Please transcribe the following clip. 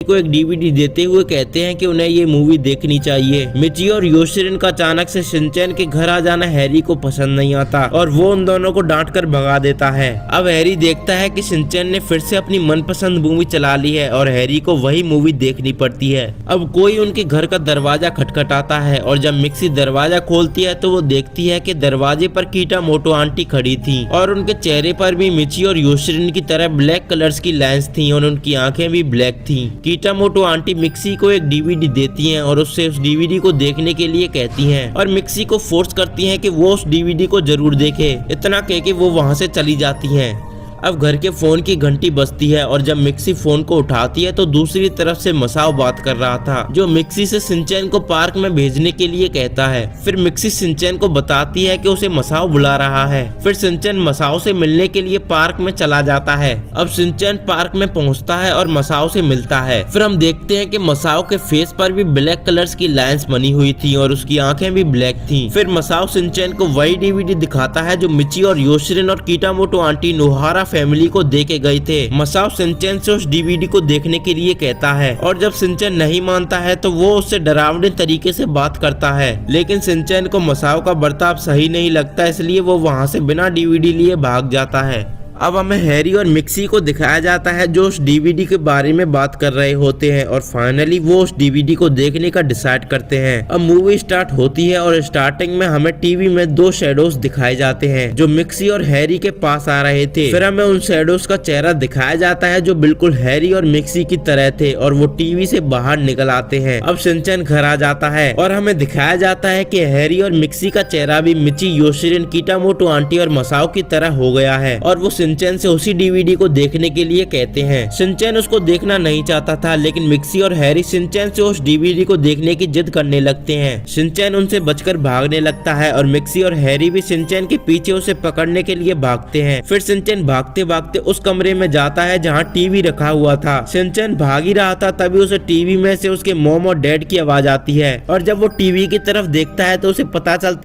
को एक डीवीडी देते हुए कहते हैं कि उन्हें ये मूवी देखनी चाहिए। मिची और योशिरिन का अचानक से शिनचैन के घर आ जाना हैरी को पसंद नहीं आता और वो उन दोनों को डांट कर भगा देता है। अब हैरी देखता है कि शिनचैन ने फिर से अपनी मनपसंद मूवी चला ली है और हैरी को वही मूवी देखनी पड़ती है। अब कोई उनके घर का दरवाजा खटखटाता है और जब मिक्सी दरवाजा खोलती है तो वो देखती है कि दरवाजे पर कीटामोटो आंटी खड़ी थी और उनके चेहरे पर भी मिची और योशिरिन की तरह ब्लैक कलर्स की लाइंस थी और उनकी आंखें भी ब्लैक थी। कीटामोटो आंटी मिक्सी को एक डीवीडी देती हैं और उससे उस डीवीडी को देखने के लिए कहती हैं और मिक्सी को फोर्स करती हैं कि वो उस डीवीडी को जरूर देखे। इतना कह के वो वहां से चली जाती हैं। अब घर के फोन की घंटी बजती है और जब मिक्सी फोन को उठाती है तो दूसरी तरफ से मसाओ बात कर रहा था, जो मिक्सी से शिनचैन को पार्क में भेजने के लिए कहता है। फिर मिक्सी शिनचैन को बताती है कि उसे मसाओ बुला रहा है। फिर शिनचैन मसाओ से मिलने के लिए पार्क में चला जाता है। अब शिनचैन पार्क में पहुंचता है और मसाओ से मिलता है। फिर हम देखते हैं कि मसाओ के फेस पर भी ब्लैक कलर्स की लाइंस बनी हुई थी और उसकी आंखें भी ब्लैक थी। फिर मसाओ शिनचैन को वही डीवीडी दिखाता है जो मिची और योशिरिन और कीटामोटो आंटी नोहारा फैमिली को दे के गए थे। मसाओ शिनचैन से उस डीवीडी को देखने के लिए कहता है और जब शिनचैन नहीं मानता है तो वो उससे डरावने तरीके से बात करता है, लेकिन शिनचैन को मसाओ का बर्ताव सही नहीं लगता, इसलिए वो वहां से बिना डीवीडी लिए भाग जाता है। अब हमें हैरी और मिक्सी को दिखाया जाता है जो उस डीवीडी के बारे में बात कर रहे होते हैं और फाइनली वो उस डीवीडी को देखने का डिसाइड करते हैं। अब मूवी स्टार्ट होती है और स्टार्टिंग में हमें टीवी में दो शैडोज दिखाए जाते हैं जो मिक्सी और हैरी के पास आ रहे थे। फिर हमें उन शैडोज का चेहरा दिखाया जाता है जो बिल्कुल हैरी और मिक्सी की तरह थे और वो टीवी से बाहर निकल आते हैं। अब शिनचैन घर आ जाता है और हमें दिखाया जाता है कि हैरी और मिक्सी का चेहरा भी मिची, योशिरिन, कीटामोटो आंटी और मसाओ की तरह हो गया है और वो शिनचैन से उसी डीवीडी को देखने के लिए कहते हैं। शिनचैन उसको देखना नहीं चाहता था, लेकिन मिक्सी और हैरी शिनचैन से उस डीवीडी को देखने की जिद करने लगते हैं। शिनचैन उनसे बचकर भागने लगता है और मिक्सी और हैरी भी शिनचैन के पीछे उसे पकड़ने के लिए भागते हैं। फिर शिनचैन भागते भागते उस कमरे में जाता है जहाँ टीवी रखा हुआ था। शिनचैन भाग ही रहा था, तभी उसे टीवी में से उसके मॉम और डैड की आवाज आती है और जब वो टीवी की तरफ देखता है तो उसे पता चलता